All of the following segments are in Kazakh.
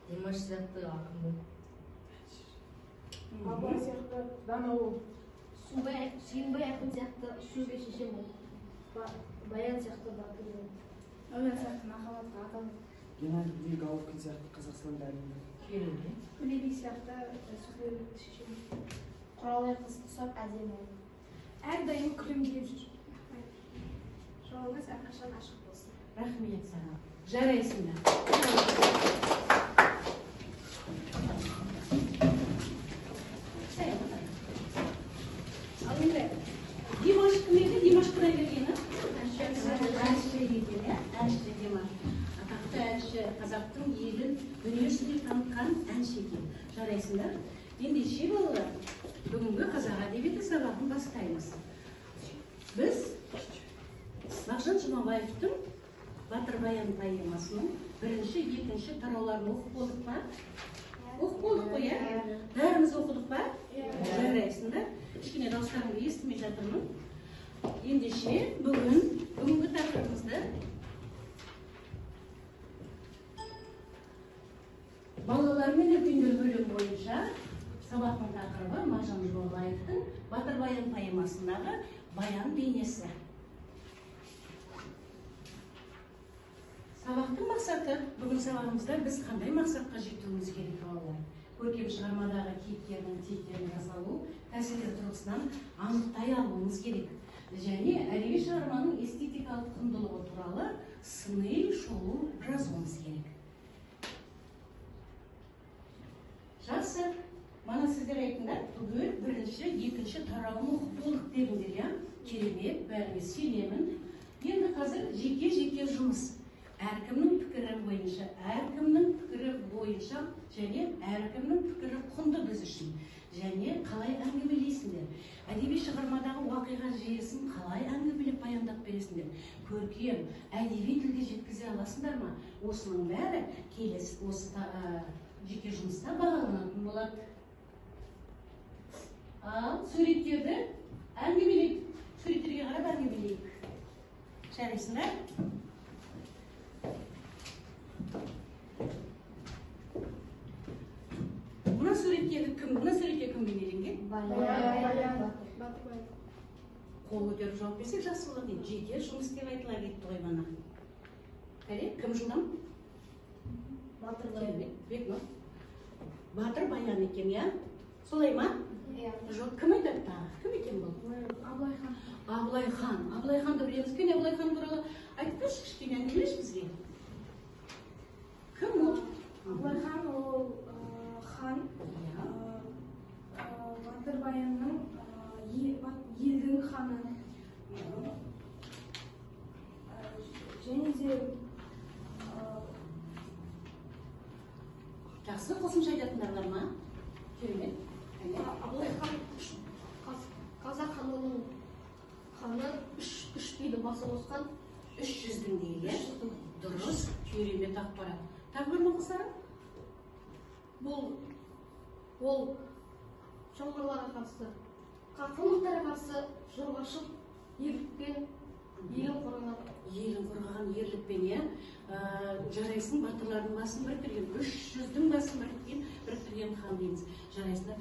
Димаш сияқты ақын бол. Абай сияқты дана бол. Сүйінбай ақын сияқты сөзге шешен бол. Баян сияқты батыр бол. Әуен сияқты махаббатқа ата бол. Геннадий Головкин сияқты Қазақстанда әлемде. Келуде. Төле би сияқты сөзге шешен бол. Құралай қыз ұқсап әдемі бол. Әрдайым күлімдеп жүр. Жолыңыз әрқашан ашық болсын. Рахмет саған. Жарайсыңдар. Ал енді Димаш кім еді? Димаш Құдайберген, әнші екен, әнші Димаш. Атақты әнші, қазақтың елін дүниежүзіне танытқан әнші екен. Жарайсыңдар. Ендеше балалар, бүгінгі қазақ әдебиеті сабағын бастаймыз. Біз Мағжан Жұмабаевтың Батыр баян поэмасының бірінші, екінші тарауларын оқып болдық па? Оқып болдық қой, иә? Бәріміз оқыдық па? Жарайсыңдар. Кішкене дауыстарымды естімей жатырмын. Ендеше бүгінгі тақырыбымызды балалар мен үлкендер бөлім бойынша сабақтың тақырыбы Мағжан Жұмабаевтың Батыр баян поэмасындағы баян бейнесі. Сабақтың мақсаты, бүгін сабағымызда біз қандай мақсатқа жетуіміз керек балалар? Көркем шығармадағы кейіпкердің тектерін жасалу тәсілі тұрғысынан анықтай алуымыз керек. Және әдеби шығарманың эстетикалық құндылығы туралы сыни шолу жазуымыз керек. Жақсы, мана сіздер айтыңдар, бүгін бірінші, екінші тарауын оқып болдық дедіңдер, иә? Керемет, бәріне сенемін. Енді қазір жеке жұмыс. Әркімнің пікірі бойынша және әркімнің пікірі құнды біз үшін. Және қалай әңгімелейсіңдер. Әдеби шығармадағы уақиға жүйесін қалай әңгімелеп баяндап бересіңдер. Көркем, әдеби тілде жеткізе аласыңдар ма? Осының бәрі келесі осы жеке жұмыста бағаланатын болады. Ал суреттерді әңгімелейік. Суреттерге қарап әңгімелейік. Жарайсыңдар? Мына суретке кім бейнеленген? Баян. Қол көтеріп жауап берсек жақсы болады. Жеке жұмыс деп айтыла кетті ғой мана. Кәне, кім жылдам? Батыр баян. Батыр баян екен, иә? Солай ма? Жоқ, кім айтады тағы? Кім екен бұл? Абылайхан. Абылайханды білеміз. Кәне Абылайхан туралы айтып берші кішкене әңгімелеші бізге. Кім ол? Абылайхан ол хан. Батыр баянның елдің ханы. Және де Жақсы, қосымша айтатындар бар ма? Керемет. Абылайхан қазақ ханының ханы үш биді басы қосқан 300-дің дейді. Дұрыс, керемет ақпарат. Тағы бір ма қосарым? Ол жоңғарларға қарсы, қақылықтарға қарсы жорғашыл ерлікпен елін қорғаған ерлікпен, иә? Жарайсың, батырлардың басын біріктірген, 300-дің басын біріктірген хан дейміз. Жарайсыңдар.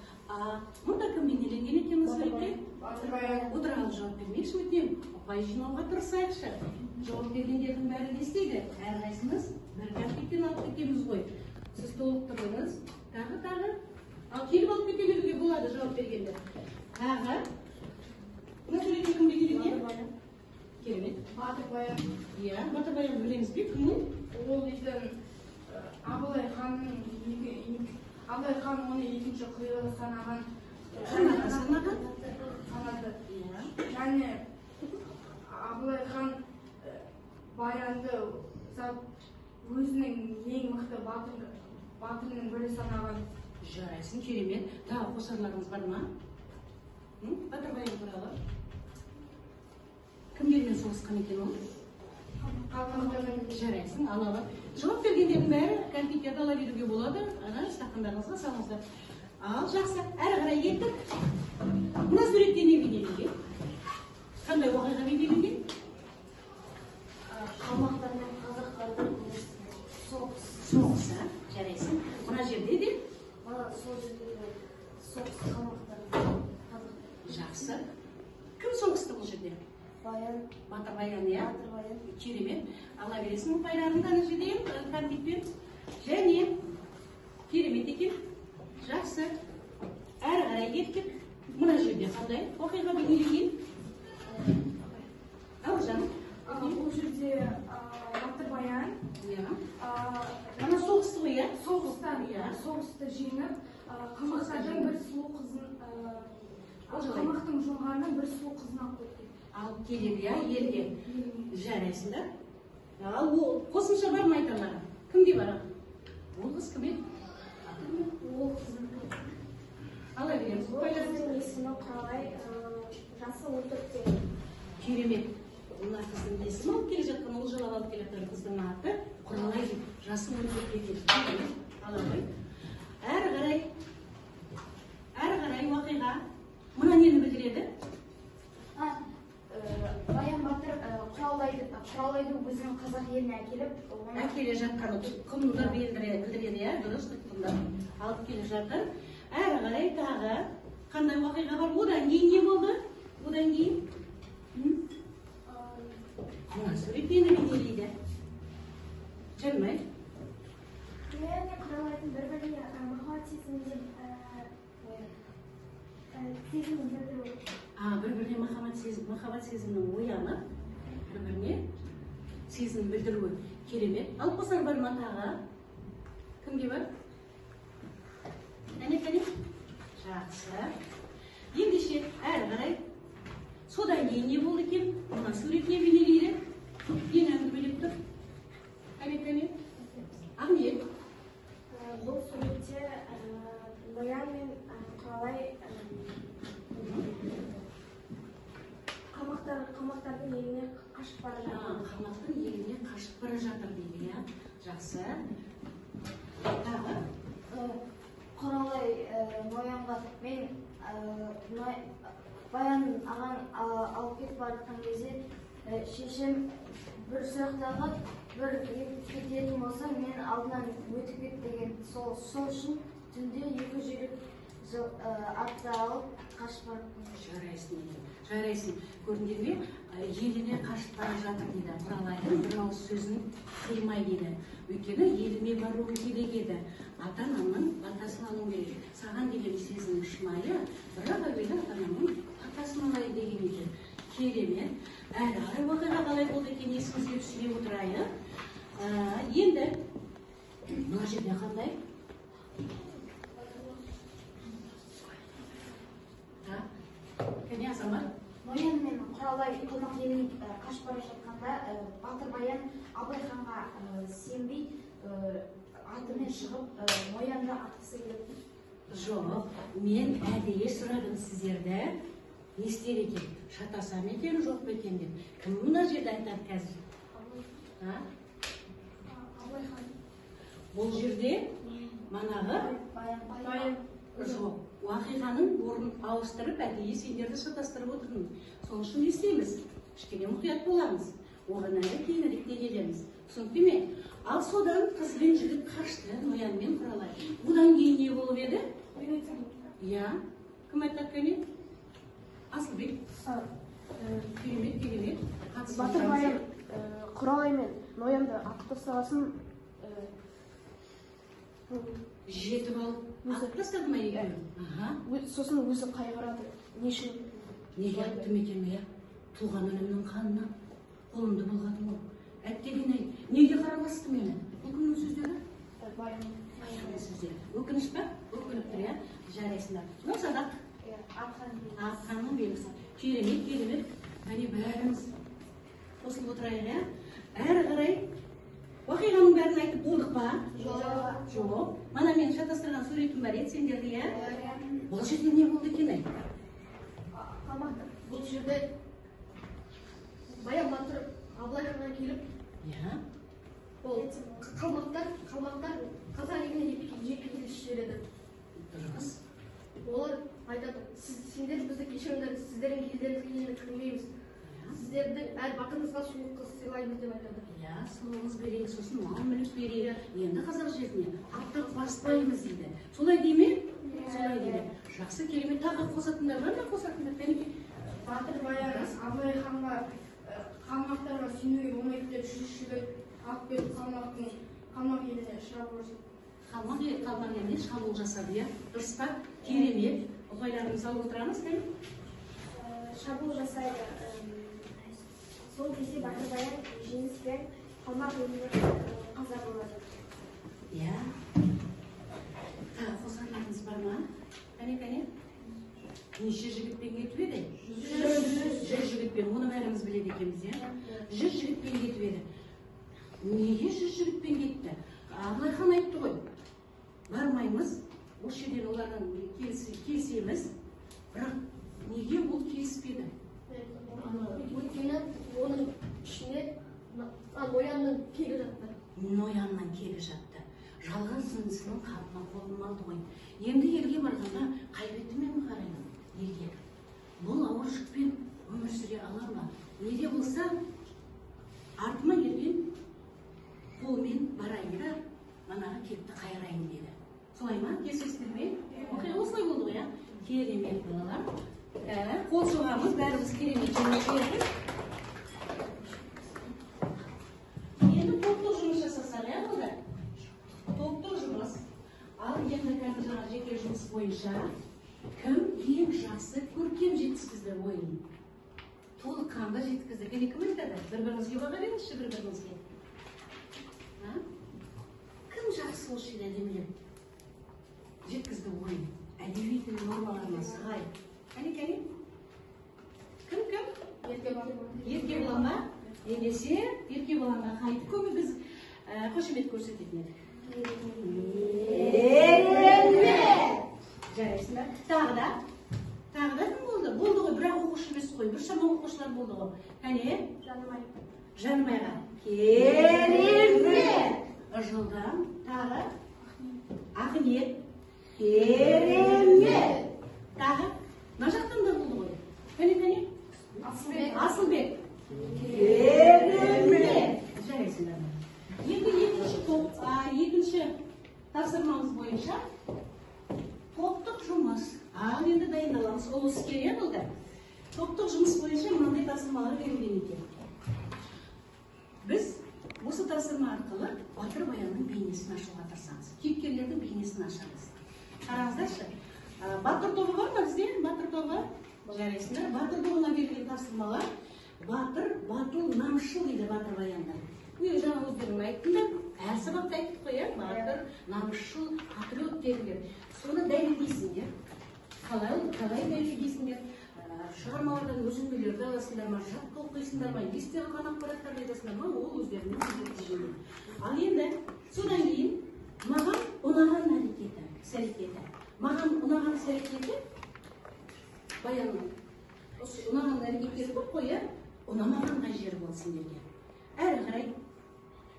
Мұнда кім бейнеленген екен осы ретте? Отырған жауап бермекші өтінем. Ұпай жинауға тырысайықшы. Жауап бергендердің бәрі не істейді? Әрқайсымыз бір кәмпиттен алып кетеміз ғой. Сіз толық тұрыңыз. Тағы. Ал келіп алып кетелерге болады жауап бергендер. Тағы. Мына суретте кім бейнеленген? Керемет. Батыр баян. Иә, Батыр баян білеміз бе? Кім ол? Ол дейтін Абылайхан оны екінші құйрығы санаған. Санады. Және Абылайхан баянды өзінің ең мықты батырының бірі санаған. Жарайсың, керемет. Тағы қосарларыңыз бар ма? Батыр баян туралы. Кімдермен соғысқан екен ол? Жарайсың, алалы. Жауап бергендердің бәрі кәмпиттерді ала беруге болады. Ана стақандарыңызға салыңыздар. Ал, жақсы. Әрі қарай еттік. Мына суретте не бейнеленген? Қандай уақиға бейнеленген? қалмақтар мен қазақтардың соғысы. Соғысы, жарайсың. сол жердегі соғыс қалмақтары. Жақсы. Кім соғысты бұл жерде? Баян. Батыр Баян, иә? Батыр Баян. Керемет. Ала бересің байларыңды ана жерде кәмпитпен. Және керемет екен. Жақсы. Әрі қарай кеттік. Мына жерде қандай оқиға бейнеленген? Ал жаным. Бұл жерде Батыр Баян Ана соғысты ғой, иә? соғысты жеңіп, қалмақтардың бір сұлу қызын, қалмақтың жоңғарының бір сұлу қызын алып кеткен. Алып келеді, иә, елге. Жарайсың да? Ал қосымша бар ма айтарлары? Кімде бар? Ол қыз кім еді? Ол қыздың Ала береміз. есімі Құралай, жасы 14-те. Керемет. Мына қыздың есімі алып келе жатқан, ол жылап алып келе жатқан қыздың аты Құралай дейді. Жасы 14-те екен. Ала ғой. Әрі қарай уақиға. Мына нені білдіреді? Баян Батыр Құралайды өзінің қазақ еліне әкеліп, Әкеле жатқан құнды білдіреді, иә? Дұрыс тұтқындар. Алып келе жатыр. Әрі қарай тағы қандай уақиға бар? Одан кейін не болды? Одан кейін? Мына сурет нені бейнелейді? Жаным-ай? Баян мен Құралайдың бір-біріне махаббат сезімін білдіру. Бір-біріне махаббат сезімінің оянып, бір-біріне сезім білдіруі керемет. Алып қосар бар ма тағы? Кімге бар? Әне? Жақсы. Ендеше әрі қарай. Содан кейін не болды екен? Мына сурет не бейнелейді? Ең әңгімелеп тұр. Әне? Ахмет. Бұл суретте Баян мен Құралай қалмақтардың еліне қашып бара жатыр. Қалмақтың еліне қашып бара жатыр дейді, иә? Жақсы. Тағы? Құралай Баянға мен Баян аған алып кетіп бара жатқан кезде шешем бір сұрақтағы бір кететін болса мен алдынан өтіп кет деген сол үшін түнде 2 жігіт атты алып қашып барып Жарайсың. Көрдіңдер ме? Еліне қашып бара жатыр дейді. Құралайдың бір ауыз сөзін қимай дейді. Өйткені еліме бару керек еді. Ата-анамның батасын алу керек. Саған деген сезімнің шынайы, бірақ әуелі ата-анамның батасын алайын деген екен. Керемет. Әрі қарай уақиға қалай болды екен есімізге түсіре отырайық. Енді мына жерде қандай? Кәне Азамат? Баян мен Құралай қалмақ еліне қашып бара жатқанда Батыр Баян Абылай ханға сенбей атымен шығып Баянды атқысы келді. Жоқ, мен әдейі сұрадым сіздерді. Не істер екен? Шатасам екен, жоқ па екен деп. Кім мына жерде айтады қазір? Абылай хан. Бұл жерде манағы Баян. жоқ. Уақиғаның орнын ауыстырып, әдейі сендерді шатастырып отырмын. Сол үшін не істейміз? Кішкене мұқият боламыз. Оған әлі кейініректе келеміз. Түсінікті ме? Ал содан қыз бен жігіт қашты, Ноян мен Құралай. Одан кейін не болып еді? Иә. Кім айтады кәне? Асылбек. Керемет. Батыр Баян Құралай мен Ноянды атып тастағасын Жетіп алып атып тастады ма екеуін? сосын өзі қайғырады. Не үшін? Неге аттым екен, иә? Туған інімнің қанына қолымды былғадым ғой. Әттеген-ай, неге қараласты мені? Бұл кімнің сөздері? Баян. Өкініш па? Өкініп тұр, иә? Жарайсыңдар. Ну, садақ. Атқанның белгісі. Керемет. Әне бәріміз қосылып отырайық, иә? Әрі қарай уақиғаның бәрін айтып болдық па? Жоқ. Мана мен шатастырған суретім бар еді сендерді, иә? Бұл жерде не болды екен, ай? Бұл жерде Баян Батыр Абылай ханға келіп, ол қалмақтар қазақ еліне жекпе-жекке жібереді. Дұрыс. Олар айтады, сендер бізді кешіріңдер, сіздердің елдеріңізге енді кірмейміз. Сіздердің әр батырыңызға сұлу қыз сыйлаймыз деп айтады. Иә, сұлуымыз берейік, сосын мал мүлік берейік. Енді қазақ жеріне аттап баспаймыз дейді. Солай дей ме? Солай дейді. Жақсы, керемет. Тағы қосатындар бар ма? Қосатындар. Кәнекей. Батыр баян Абылай ханға қалмақтарға сүйенуге болмайды деп 300 жігіт алып келіп қалмақ еліне шабуыл жасады. Қалмақ еліне шабуыл жасады, иә? Дұрыс па? Керемет. Ұпайларыңызды алып отырамыз, кәне? Шабуыл жасайды. Сол кезде Батыр баян жеңіспен қалмақ еліне қаза болады. Иә. Тағы қосатындарыңыз бар ма? Кәне? Неше жігітпен кетіп еді? 100 жігітпен. Оны бәріміз біледі екенбіз, иә? 100 жігітпен кетіп еді. Неге 100 жігітпен кетті? Абылай хан айтты ғой. Бармаймыз. Осы жерден олардан келісеміз. Бірақ неге ол келіспеді? Өйткені оның ішіне ноянның кегі жатты. Нояннан кегі жатты. Жалған сіңлісінің қабына қолын алды ғой. Енді елге барғанда қайретімен қараймын елге. Бұл ауыр жүкпен өмір сүре ала ма? Неде болса, артыма ерген қолмен барайын да, манағы кепті қайрайын деді. Солай ма? Келісесіздер ме? Осылай болды ғой, керемет балалар. Қол соғамыз, бәріміз керемет жұмыс берді. Енді топтық жұмыс жасасақ, болды? Топтық жұмыс. Ал енді қазір жаңа жеке жұмыс бойынша кім ең жақсы көркем жеткізді ойын? Толыққанды жеткізді. Кім айтады? Бір-біріңізге баға беріңізші, бір-біріңізге. Кім жақсы осы жерде әдемілеп жеткізді ойын? Әдеби тіл нормаларына сай. Кәне? Кім? Ерке балама? Ендесе, ерке балама қайтып көмі біз қошемет көрсететін едік. Жарайсыңдар. Тағы да кім болды? Болды ғой, бірақ оқушы емес қой. Bir шама оқушылар болды ғой. Кәне? Жанымайға. Керемет! Жылдам. Тағы? Ақниет. Керемет! Тағы? Мына жақтан да болды ғой. Кәне? Асылбек. Керемет! Жарайсыңдар. Екінші тапсырмамыз бойынша топтық жұмыс. Ал енді дайындаламыз. Ол осы керек болды. Топтық жұмыс бойынша мынандай тапсырмалар берілген екен. Біз осы тапсырма арқылы Батыр баянның бейнесін ашуға тырысамыз. Кейіпкерлердің бейнесін ашамыз. Қараңыздаршы. Батыр тобы бар ма бізде? Батыр тобы. Жарайсыңдар. Батыр тобына берілген тапсырмалар. Батыр, батыл, намысшыл дейді Батыр баянда. Жаңа өздерің айттыңдар. Әр сабақта айттық қой, батыр, намысшыл, патриот дегендер. Соны дәлелдейсіңдер. Қалай дәлелдейсіңдер? Шығармалардан өзіңгілерді аласыңдар ма, жатқа оқисыңдар ма, есте қалған ақпараттарды айтасыңдар ма, ол өздерінің жүргізеді. Ал енді содан кейін маған ұнаған әрекеті. Маған ұнаған әрекеті баянның. Осы ұнаған әрекеттері көп қой, ұнамағанға жер болсын деген. Әрі қарай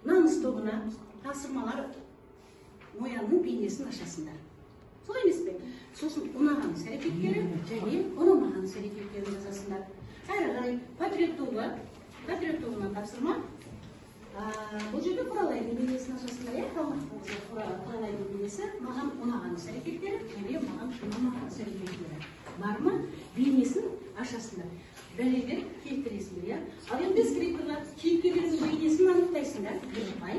намыс тобына тапсырмалар ноянның бейнесін ашасыңдар. Солай емес пе? Сосын ұнаған әрекеттері және ұнамаған әрекеттерін жазасыңдар. Әрі қарай патриот тобына тапсырма. Бұл жерде құралайдың бейнесін ашасыңдар. Құралайдың бейнесі маған ұнаған әрекеттері және маған ұнамаған әрекеттері. Бар ма? Бейнесін ашасыңдар. Дәлелдер келтіресіңдер. Ал енді дескриптивға кейіпкерлердің бейнесін анықтайсыңдар. Бір ұпай.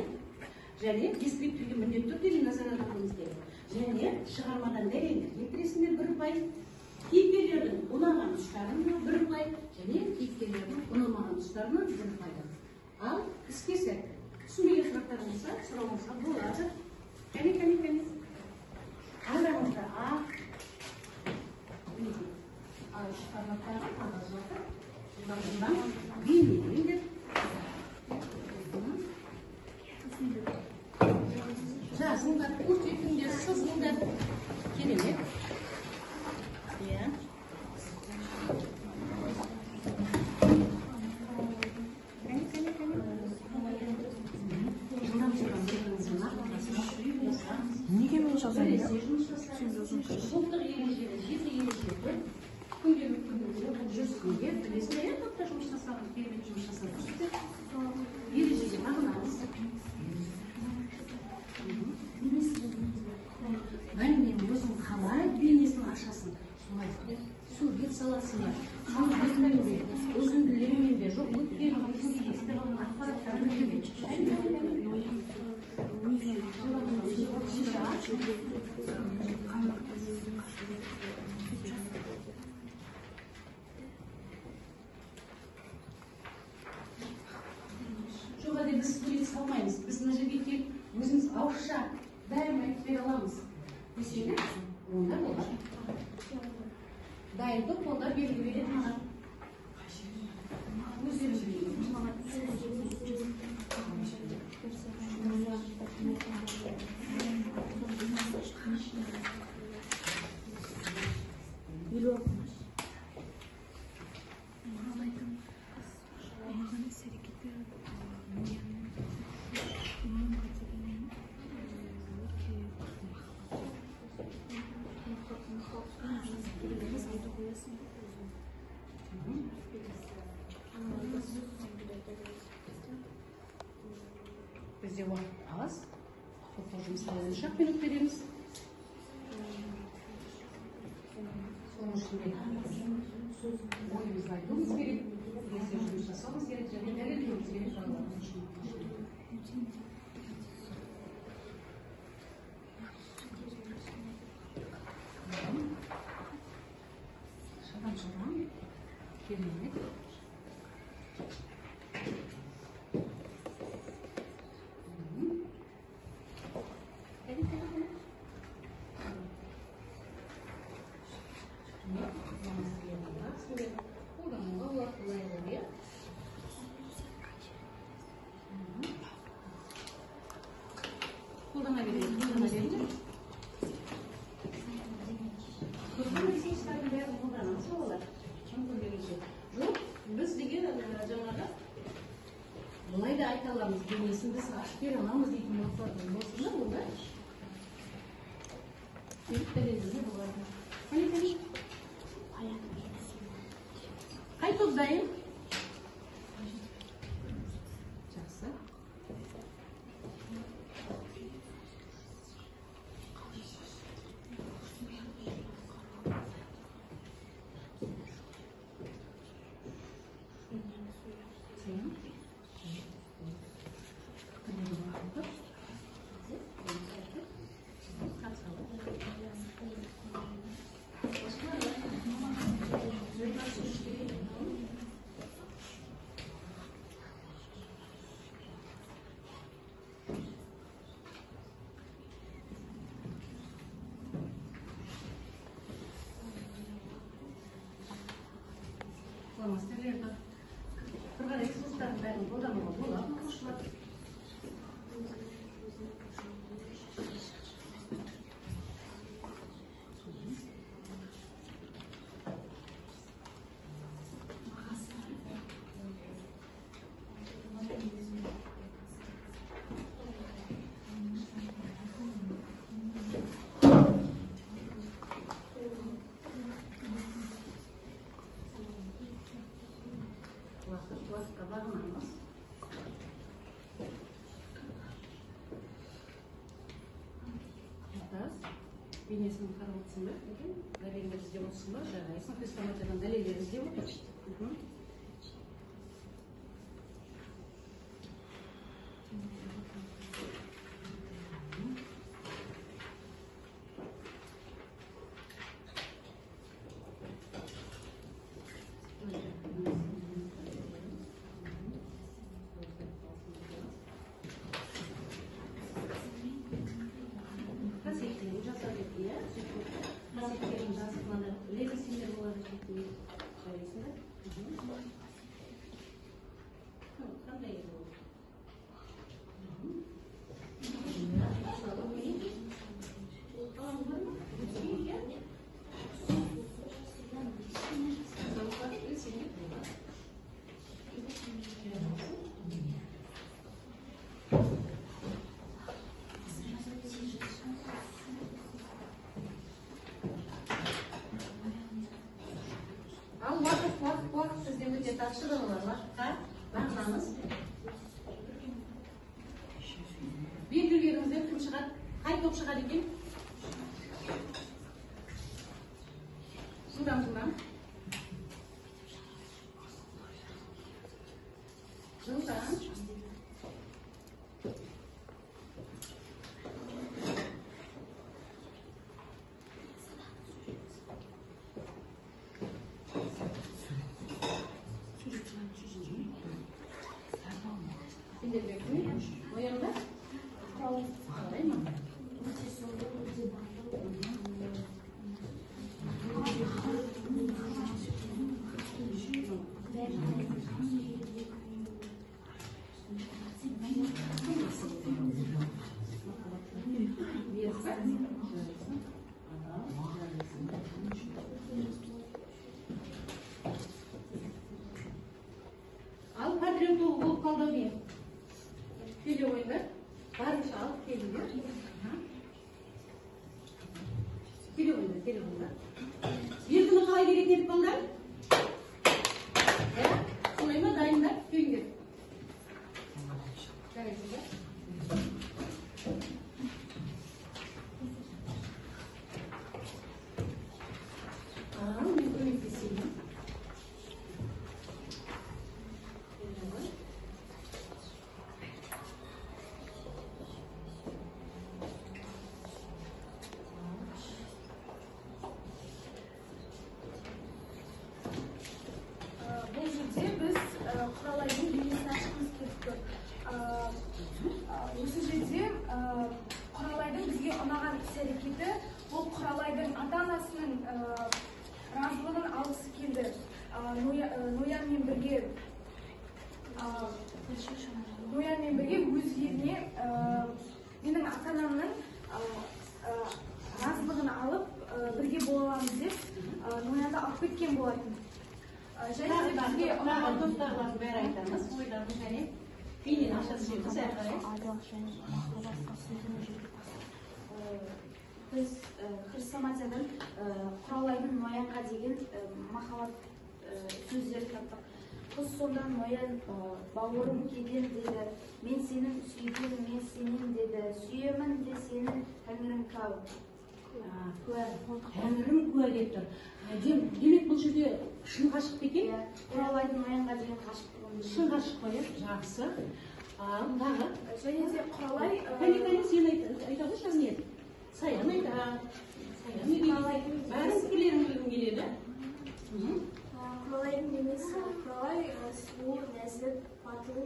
Және дескриптивге міндетті түрде назар аударуыңыз керек. Және шығармадан дәлелдер келтіресіңдер. Бір ұпай. Кейіпкерлердің ұнаған тұстарына бір ұпай. Және кейіпкерлердің ұнамаған тұстарына бір ұпай. Ал іске сәтті. Түсінбеген сұрақтарыңызға сұрауыңызға болады. Кәне. Қараңызда шығармақтарға қағаз жатыр. Бұдан бейнелеңдер. Жазыңдар, көрсетіңдер, сызыңдар. Керемет. Неге мен жазамын? Топтық ережелер, жеті ережелер. Күнделік жүрсіңдер, білесіңдер, топтық жұмыс жасасаңыз, керемет жұмыс жасап жүрсіздер. Ережеге мағынаңыз. Бәрінен өзің қалай бейнесін ашасың, солай сурет саласың ба, сөзбен бе, өзінділігімен бе, жоқ өткен есте қалған ақпараттарды жоқ әде біз сурет салмаймыз, біз мына жерге келіп өзіміз ауызша бәрін айтып бере аламыз. Десеңіз, онда болады. Дайындық онда белгі береді маған. Өздері жүреді. Бізде уақыт аз. Тоқтау жұмыстары 10 минут береміз. Соның ішінде ойымызды айтуымыз керек, келесі жұмыс жасауымыз керек, және дәлелдеуіміз керек. Шадан керемет. Бұлай да айта аламыз, бейнесін біз ашып бере аламыз дейтін мақсатым болсын, онда келіп дәлелдеуге болады. Қай топ дайын? Жақсы. Мастерлерді тұрған ресурстардың бәрін қолдануға болады, оқушылар. Уақытқа бағынамыз. Бейнесін қарап отырсың ба? Дәлелдер іздеп отырсың ба? Жарайсың. Хрестоматиядан дәлелдер іздеп отыр. Жазықланып, левесінде болады. Жарайсың ба? Жақсы да болар, уақытқа бағынамыз. Белгілеріңізден кім шығады? Қай топ шығады екен? Жылдам. Оянда? Қалай ма? Ал портрет болып қалды не? Келе ойындар, барынша алып келіңдер. Келе ойындар. Ертеңі қалай керек деп балдар? Солай ма, дайындар? Келіңдер. Мен көмектесейін. Бұл жерде біз Құралайдың бейнесін ашқымыз келіп тұр. Осы жерде Құралайдың бізге ұнаған іс-әрекеті, бұл Құралайдың ата-анасының разылығын алғысы келді. Ноянмен бірге өз еліне менің ата-анамның разылығын алып бірге бола аламыз деп Ноянды алып кеткен болатын. Және бізге ұнаған достарлардың бәрі айтамыз. Ойларын және бейнені ашады жеміз әрқарай. Біз христианизмнен Құралайдың Ноянға деген махаббат сөздері таптық. Қыз сондан Ноян бауырым келген деді, мен сенің сүйген, мен сенен деді, сүйемін де сенің тәңірің кәу. Тәңірім куә деп тұр. Демек бұл жерде шын ғашық па екен? Құралайдың Ноянға деген ғашықтығын. Шын ғашық қой, жақсы. Ал дағы? және де Құралай Кәне сен айтады жазын еді. Саян айтады. Саян не дейді? Бәрін пікірлерін білгім келеді. Құралайдың бейнесі, Құралай сұлу, нәзік, батыл,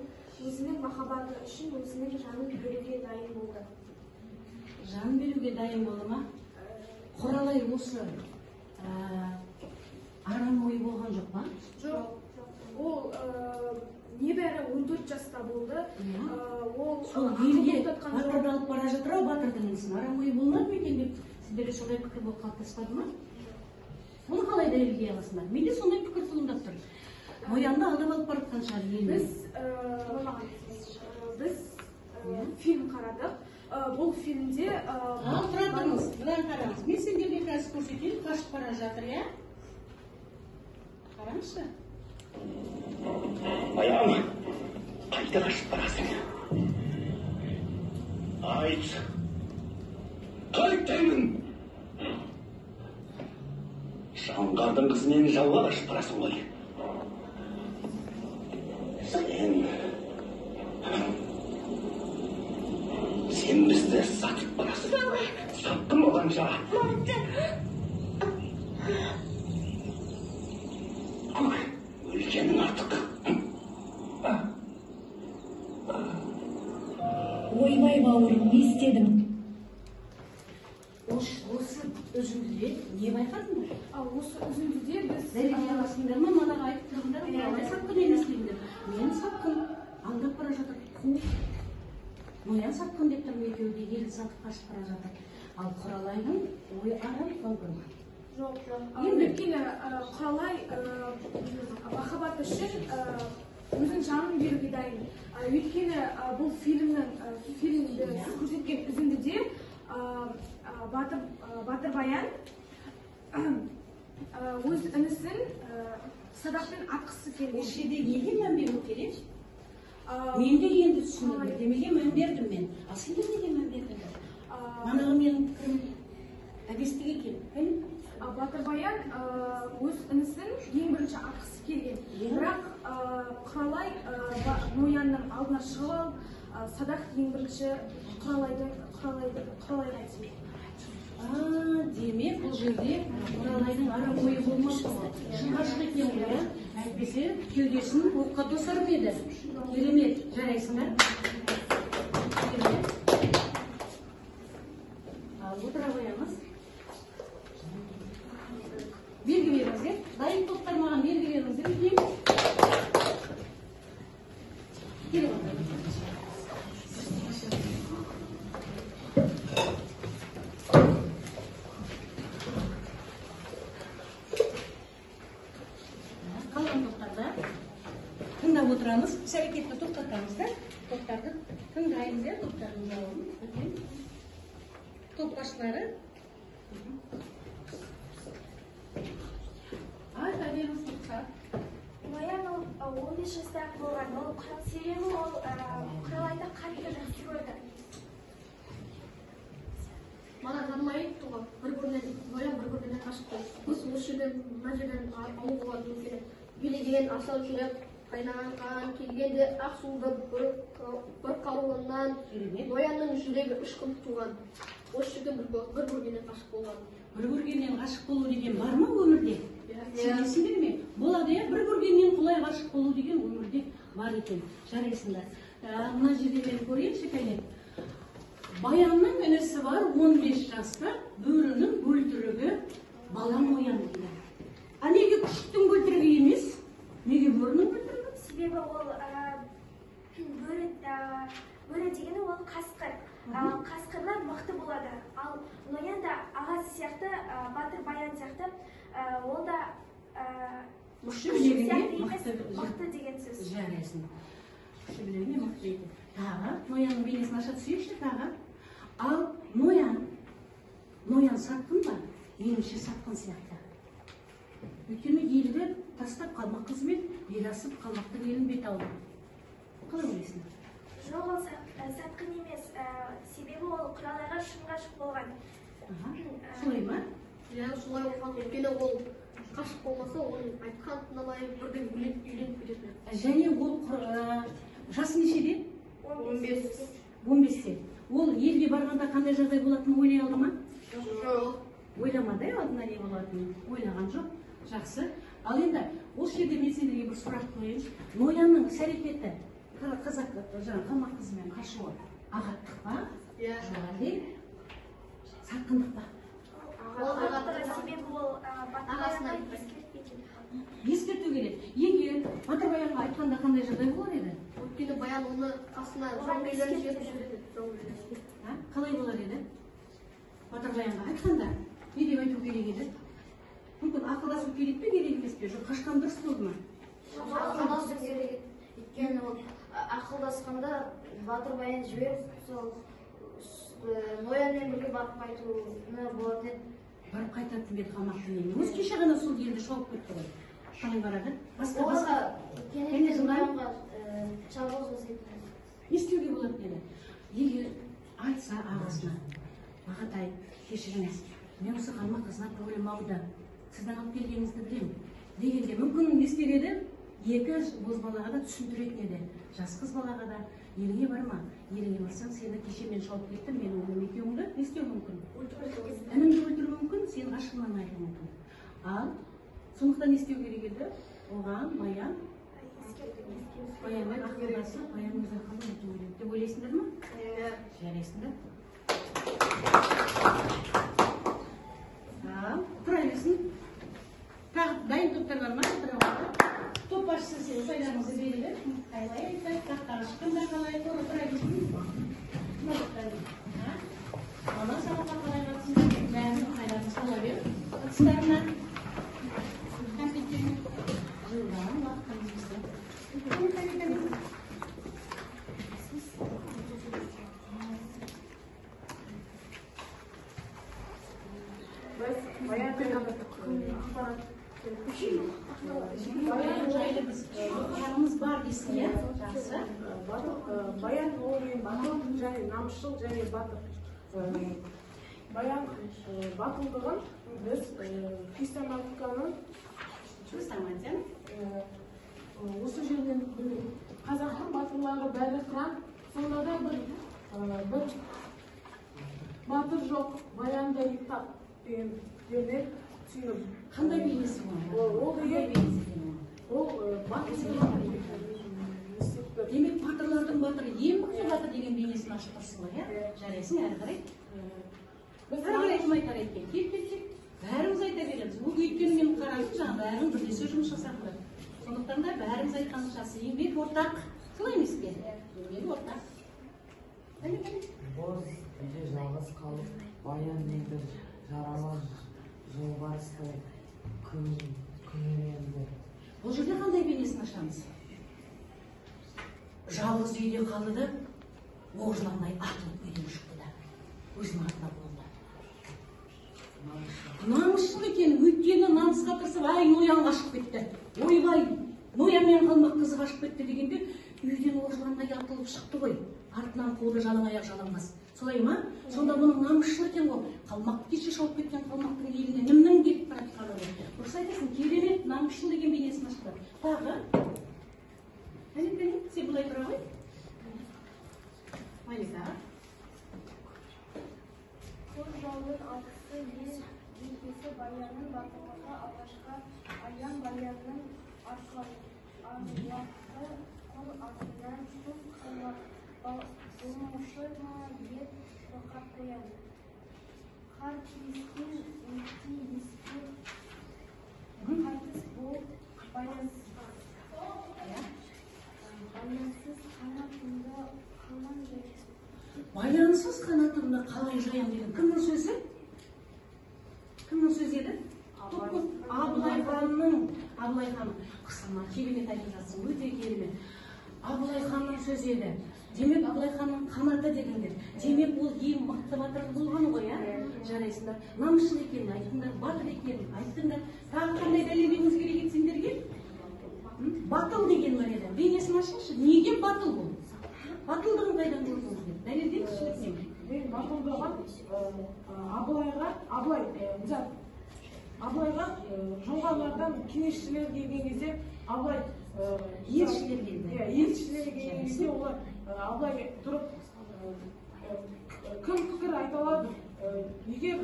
өзінің махаббаты үшін өзінің жанын беруге дайын болды. Жан беруге дайын болды ма? Құралай осы арам ойы болған жоқ па? Жоқ, ол небәрі 14 жаста болды. Ол Сол елге батырды алып бара жатыр ау, батырдың ісін арам ойы болмады ма екен деп сіздерге солай пікір болып қалыптаспады ма? Оны қалай дәлелдей аласыңдар? Менде сондай пікір туындап тұр. Ноянды алдап алып бара жатқан шығар еліне. Біз фильм қарадық. Бұл фильмде Ал тұра тұрыңыз, бұдан қараңыз. Мен сендерге қазір көрсетейін, қашып бара жатыр, иә? Қараңызшы. Аян, қайда қашып барасың? Айт, қайтаймын? Жаңғардың қызымен жауға қашып барасың ғой. Сен бізді сатып барасың. Саттың болғанша. Өлгенің артық. Ойбай бауырым, не істедім? Осы үзіндіде не байқадыңдар? осы үзіндіде біз Дәлелдей аласыңдар ма? Маған айтып тұрғандар, Құралай сатқын емес деймін. Мен сатқын, алдап бара жатыр. Ноян сатқын деп тұрмын, екеуі де елді сатып қашып бара жатыр. Ал Құралайдың ойы арам қалды ма? жоқ. Өйткені Құралай махаббат үшін өзінің жанын беруге дайын. Өйткені бұл фильмді көрсеткен үзіндіде Батыр Баян өз інісін садақпен атқысы келген. Осы жерде неге мән беру керек? Мен де енді түсіндім. Демеге мән бердім мен. Ал сендер неге мән бердіңдер? Манағы менің пікірім әбестік екен. Батыр Баян өз інісін ең бірінші атқысы келген. Бірақ Құралай Ноянның алдына шығып алып, Садақ ең бірінші Құралайға айтсын. Демек бұл жерде Құралайдың ара ойы болмас қой. Шынғашық екен ғой, әйтпесе кеудесін оққа тосырып еді. Керемет, жарайсыңдар. Керемет. Ал отыра қоямыз. Белгі беріңіздер. Дайын топтар маған белгі беріңіздер. Келіп отырыңыз. Қалған топтарда тыңдап отырамыз. Іс-әрекетті тоқтатамыздар. Топтарды тыңдаймыздар. Топтардың жауабын. Топ басшылары. Айта-беріңіз тоқтар. Ноян 15 жаста болған. Себебі ол Құралайды қатты жақсы көрді. Мана танымай тұға Ноян бір-бірінен қашып қойды. Біз осы жерден, мына жерден ауыл болады өйткені. Билеген асау жүріп, қайнаған келгенде Ақсуды бір қаруынан Ноянның жүрегі ұшқын туған. Осы жерден бір-бірінен қашып болған. Бір-бірінен ғашық болу деген бар ма өмірде? Сенесіңдер ме? Болады ya, бір-бірінен құлай ғашық болу деген өмірде бар екен. Жарайсыңдар. Мына жерде мен көрейінші кәне. Баянның інісі бар 15 жаста, бөрінің бөлтірігі балам Ноян дейді. А неге күшіктің бөлтірігі емес? Неге бөрінің бөлтірігі? Себебі ол бөрі дегені ол қасқыр. Қасқырлар мықты болады. Ал Ноян да ағасы сияқты, Батыр Баян сияқты, ол да Күші білегіне мықты деген сөз. Жарайсың. Күші білегіне мықты дейді. Тағы, Ноянның бейнесін аша түсейікші тағы. Ал Ноян сатқын ба? Меніңше сатқын сияқты. Өйткені елді тастап қалмақ қызмет, ел асып қалмақтың елін бет алды. Қалай ойлайсың? Жоқ, ол сатқын емес. Себебі ол Құралайға шын ғашық болған. Солай ма? Солай болған, өйткені ол қашып болмаса, оның айтқан тыңдамай бірден үйленіп кететін. Және ол жасы нешеде? 15-те. Ол елге барғанда қандай жағдай болатынын ойлай алды ма? Жоқ. Ойламады, алдына не болатынын ойлаған жоқ. Жақсы. Ал енді осы жерде мен сендерге бір сұрақ қояйыншы. Ноянның іс-әрекеті қазақ қалмақ қызымен қашуы ағаттық па? Жоқ, сатқындық па? Себебі ол Батыр ескерту керек. Егер Батыр Баянға айтқанда қандай жағдай болар еді? Өйткені Баян оны қасына жауынгерлерін жіберіп жүреді. Қалай болар еді? Батыр Баянға айтқанда не деп айту керек еді? Мүмкін ақылдасу керек пе, керек емес пе? Жоқ, қашқан дұрыс болды ма? Ақылдасу керек. Өйткені ол ақылдасқанда Батыр Баян жіберіп, сол Ноянмен бірге барып қайтуына болады еді. Барып қайтатын бет қалмақтың еліне. Өз кеше ғана сол елді шауып кетті ғой. Қалай барады? Оларға кенеттен Ноянға шабуыл жасайды. Не істеуге болады деді? Егер айтса ағасына, Ағатай, кешіріңіз, мен осы қалмақ қызына көңілім ауды. Сіздің алып келгеніңізді білемін. Дегенде мүмкін не істер еді? Екі бозбалаға да түсіндіретін еді. Жас қыз балаға да еліңе барма. Еліңе барсаң, сені кеше мен шауып кеттім, мен оның екеуіңді не істеу мүмкін? Інімді өлтіру мүмкін, сен ғашығынан айыру мүмкін. Ал сондықтан не істеу керек еді? Оған Баянмен ақылдасып, Баянның өзі қалай айту керек деп ойлайсыңдар ма? Жарайсыңдар. Тұра берсін. Дайын топтар бар ма? Топ басшысы сен сайларыңызды береді. Қалай айтады, тақтары шыққанда қалай тұра берсін. Ана сабаққа қалай қатысың? Бәрін қайларын сала бер. Қатыстарына. Кәмпеттерін. Жылдан уақытымызды. Баян жайлы біз баянымыз бар дейсің, иә? Жақсы. Баян ол мен батыл және намысшыл және батыл. Баян батылдығын біз христианиканың осы жерден қазақтың батырлары бәрі қыран, сонда да бір батыр жоқ, баяндай тап деген жерде түсініп. Қандай бейнесі бар? Ол деген ол батыр. Демек, батырлардың батыры, ең мықты батыр деген бейнесін ашып тұрсың ғой, иә? Жарайсың, әрі қарай. Әрі қарай кім айтар екен? Кеп. Бәріміз айта береміз. Бұл өйткені мен қарадым, жаңа бәрін бірлесе жұмыс жасадық. Сондықтан да бәріміз айтқанды жасы. Еңбек ортақ. Солай емес пе? Еңбек ортақ. Боз үйде жалғыз қалып, баян дейді, жарамaz жолбарыстай күңіренді. Бұл жерде қандай бейнесін ашамыз? Жалғыз үйде қалды да, оғырланмай атылып үйден шықты да. Өзінің атына болды. Намысшыл екен, өйткені намысқа тырысып, ай, Ноян қашып кетті. Ойбай, Ноянмен қалмақ қызы қашып кетті дегенде, үйден оғырланмай атылып шықты ғой. Артынан қолды жалаң аяқ жаланбас. Солай ма? Сонда бұның намысшыл екен ғой. Қалмақты кеше шауып кеткен қалмақтың еліне німнің кетіп баратқаны ғой. Дұрыс айтасың, керемет намысшыл деген бейнесін ашты. Тағы. Әне, сен бұлай тұра ғой. Малика. Көз жаудың алғысы елкесі баянның батылығы алғашқа аян баянның арқылақты қол астынан тұз қылмақ болмаушы ма ет тоқап қояды. Қар тиіскен өтті еске қайтыс болып баянсыз қанатында қалан жайсыз. Баянсыз қанатымда қалай жаям деген кімнің сөзі? Кімнің сөзі еді? Абылай ханның қысылма, керемет айтып жатсың, өте керемет. Абылай ханның сөзі еді. Демек, Абылай ханның қанаты дегендер. Демек, ол ең мықты батыр болғаны ғой, жарайсыңдар. Намысшыл екенін айттыңдар, батыр екенін айттыңдар. Тағы қандай дәлелдеуіңіз керек еді сендерге? Батыл деген бар еді. Бейнесін ашыңызшы. Неге батыл бұл? Батылдығын қайдан көрдіңіз деп? Дәлелдеңізші. Мен батылдығын Абылайға жоңғарлардан кеңесшілер келген кезде Абылай елшілер келді. Елшілер келген кезде олар Абылай тұрып кім пікір айта алады? Егер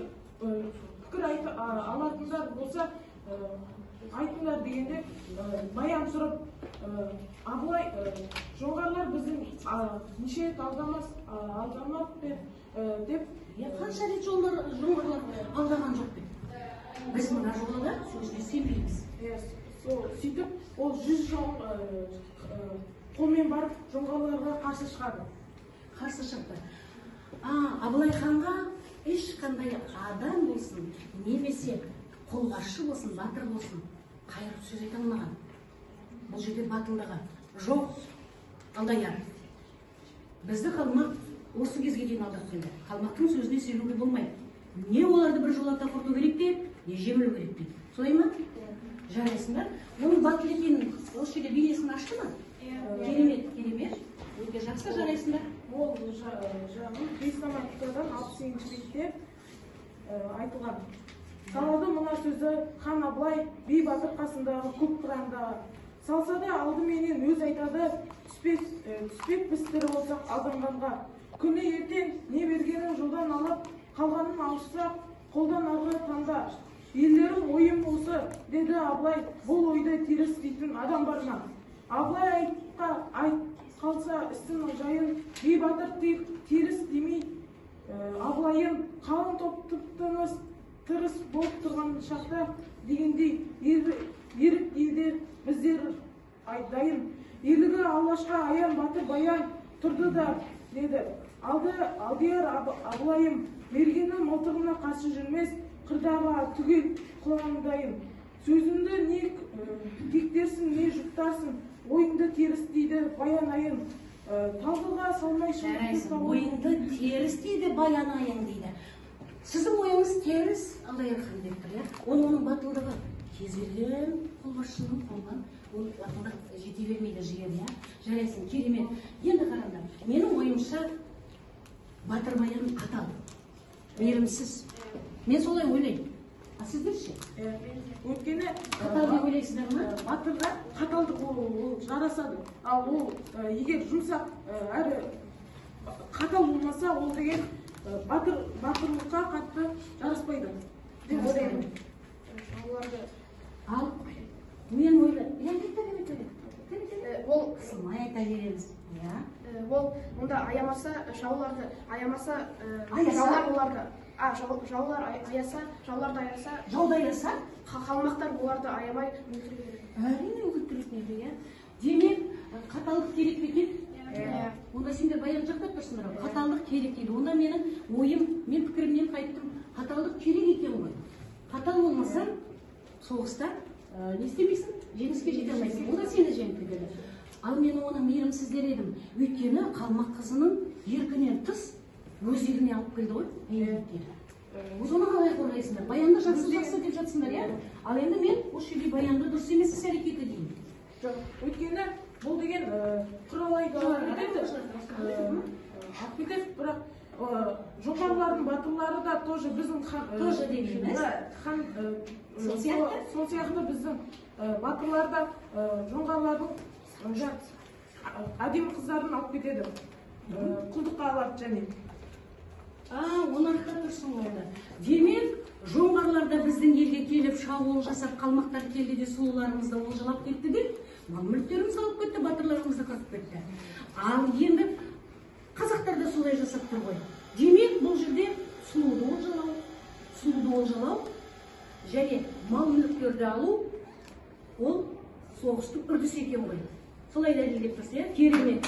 пікір алатындар болса айтыңдар дегенде баян сұрап Абылай жоңғарлар біздің неше рет алдамақ деп қанша рет жоңғарлар алдаған жоқ деп. Біз мына жолы да сөзіне сенбейміз. Сөйтіп, ол 100 қолмен барып жоңғарларға қарсы шығады. Қарсы шықты. Абылай ханға ешқандай адам болсын, немесе қолбасшы болсын, батыр болсын, қайырып сөз айта алмаған. Бұл жерде батылдығы жоқ. Алдаяр. Бізді қалмақ осы кезге дейін алдап келді. Қалмақтың сөзіне сенуге болмайды. Не оларды бір жолата құрту керек деп, не жемілу керек деп. Солай ма? Жарайсыңдар. Оның батыл екенін осы жерде бейнесін ашты ма? Керемет. Өте жақсы, жарайсыңдар. Ол жағын христианикадан 60-інші бетте айтылған. Салады мына сөзі хан Абылай би батыр қасындағы көк қыранда салса да алдыменен өз айтады, түспек біз тірі болсақ алданғанға. Күні ертең не бергенін жолдан алып, қалғанын алшысақ, қолдан арғы таңда. Елдерім ойым осы, деді Абылай, бұл ойды теріс дейтін адам бар ма? Абылай қалса істің жайын, би батыр теріс демей, Абылайын қалың топ тырыс болып тұрған шақта дегендей ерік елдер біздер дайын. Ерлігі Аллашқа аян батыр баян тұрды да деді. Алдияр Абылайым бергені мылтығына қарсы жүрмес, қырдағы түгел қылғандайын. Сөзіңді не кектерсің, не жұқтарсың, ойыңды теріс дейді баян айын. Талғыға салмай жарайсың, ойыңды теріс дейді баян айын дейді. Сіздің ойыңыз теріс, Алдаяр хан деп тұр, оның батылдығы. кез келген қолбасшының қолынан ол ақылдық жете бермейді жігер, иә. Жарайсың, керемет. Енді қараңдар, менің ойымша Батыр Баян қатал, мейірімсіз. Мен солай ойлаймын. А сіздер ше? Өйткені Қатал деп ойлайсыздар ма? батырға қаталдық ол жарасады. Ал ол егер жұмсақ әрі қатал болмаса, ол деген батырлыққа қатты жараспайды деп ойлаймын. Ал мен ойлаймын. Ол Сылмай айта береміз. ол мұнда аямаса жауларды аяса жауларды аяса қалмақтар оларды аямай өлтіреді. Әрине өлтіретін еді, иә. Демек, қаталдық керек пе екен? Онда сендер Баян жақтап тұрсыңдар, қаталдық керек дейді. Онда менің ойым, мен пікірімнен қайттым, қаталдық керек екен ғой. Қатал болмаса, соғыста не істемейсің? Жеңіске жете алмайсың. Онда сені жеңіп кетеді. Ал мен оны мейірімсіздер едім. Өйткені қалмақ қызының еркінен тыс өз еліне алып келді ғой. Оны қалай қорғайсыңдар? Баянды жақсы деп жатсыңдар, иә? Ал енді мен осы жерде Баянды дұрыс емес іс-әрекеті деймін. Жоқ, өйткені бұл деген құралайды алып кетеді, бірақ жоғарылардың батырлары да тоже біздің Тоже демейміз. Сол сияқты біздің батырлар да жоңғарлардың әдемі қыздарын алып кетеді, құлдыққа алады және. Оны арқылы тұрсың онда. Демек, жоңғарлар да біздің елге келіп шабуыл жасап, қалмақтар келді де сұлуларымызды олжалап кетті де, мал-мүліктерімізді алып кетті, батырларымызды қырып кетті. Ал енді қазақтар да солай жасап тұр ғой. Демек, бұл жерде сұлуды олжалау, және мал-мүліктерді алу, ол соғыстың үрдісі екен ғой. Солай дәлелдеп тұрса, керемет.